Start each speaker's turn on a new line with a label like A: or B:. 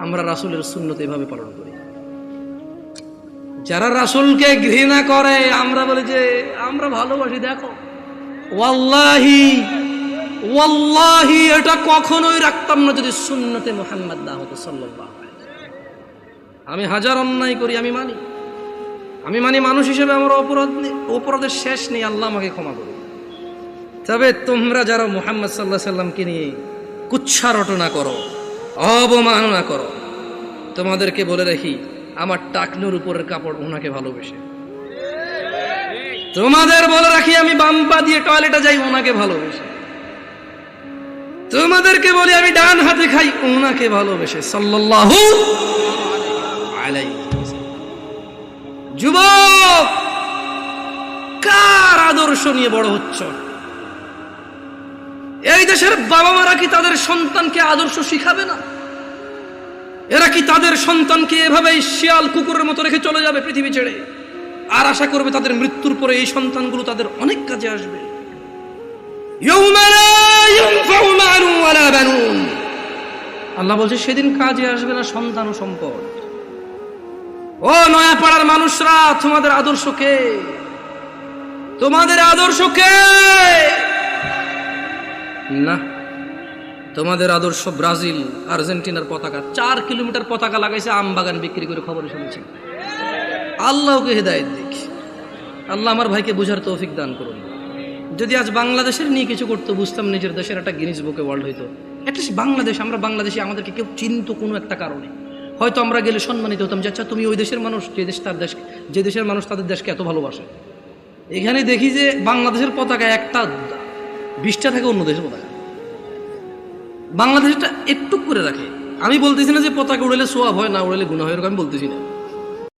A: আমরা রাসূলের সুন্নত এভাবে পালন করি। যারা রাসূলকে ঘৃণা করে আমরা বলি যে আমরা ভালোবাসি, দেখো ওয়াল্লাহি ওয়াল্লাহি এটা কখনোই রাখতাম না যদি সুন্নতে মুহাম্মদ না হতো সাল্লাল্লাহু আলাইহি ওয়াসাল্লাম। আমি হাজার অন্যায় করি, আমি মানি মানুষ হিসেবে আমার অপরাধের শেষ নেই, আল্লাহ আমাকে ক্ষমা করুন। তবে তোমরা যারা মুহাম্মদ সাল্লাল্লাহু আলাইহি সাল্লামকে নিয়ে কুচ্ছা রটনা করো, অবমাননা করো, তোমাদেরকে বলে রাখি আমার টাকনুর উপরের কাপড় ওনাকে ভালোবেসে। তোমাদের বলে রাখি আমি বাম পা দিয়ে টয়লেটে যাই ওনাকে ভালোবেসে। তোমাদেরকে বলি আমি ডান হাতে খাই ওনাকে ভালোবেসে সাল্লাল্লাহু আলাইহি ওয়াসাল্লাম। যুবক, কার আদর্শ নিয়ে বড় হচ্ছ? এই দেশের বাবা মারা কি তাদের সন্তানকে আদর্শ শিখাবে না? এরা কি তাদের সন্তানকে এভাবেই শিয়াল কুকুরের মতো রেখে চলে যাবে পৃথিবী ছেড়ে, আর আশা করবে তাদের মৃত্যুর পরে এই সন্তানগুলো তাদের অনেক কাজে আসবে? আল্লাহ বলছে সেদিন কাজে আসবে না সন্তান ও সম্পদ। ও নয়াপাড়ার মানুষরা, তোমাদের আদর্শ কে? তোমাদের আদর্শ কে? না, তোমাদের আদর্শ ব্রাজিল আর্জেন্টিনার পতাকা। 4 কিলোমিটার পতাকা লাগাইছে আম বাগান বিক্রি করে, খবরে শুনেছি। আল্লাহকে হেদায়েত দিক। আল্লাহ আমার ভাইকে বুঝার তৌফিক দান করুন। যদি আজ বাংলাদেশের নিয়ে কিছু করতে বুঝতাম, নিজের দেশের একটা গিনিস বুকে ওয়ার্ল্ড হইতো। অ্যাটলিস্ট বাংলাদেশ, আমরা বাংলাদেশি, আমাদেরকে কেউ চিনতো কোনো একটা কারণে, হয়তো আমরা গেলে সম্মানিত হতাম যে আচ্ছা তুমি ওই দেশের মানুষ, যে দেশ তার দেশ, যে দেশের মানুষ তাদের দেশকে এত ভালোবাসে। এখানে দেখি যে বাংলাদেশের পতাকা একটা 20টা থাকে অন্য দেশের পতাকা, বাংলাদেশটা একটু করে রাখে। আমি বলতেছি না যে পতাকা উড়ালে সোয়াব হয়, না উড়ালে গুনাহ হয়, এরকম আমি বলতেছি না।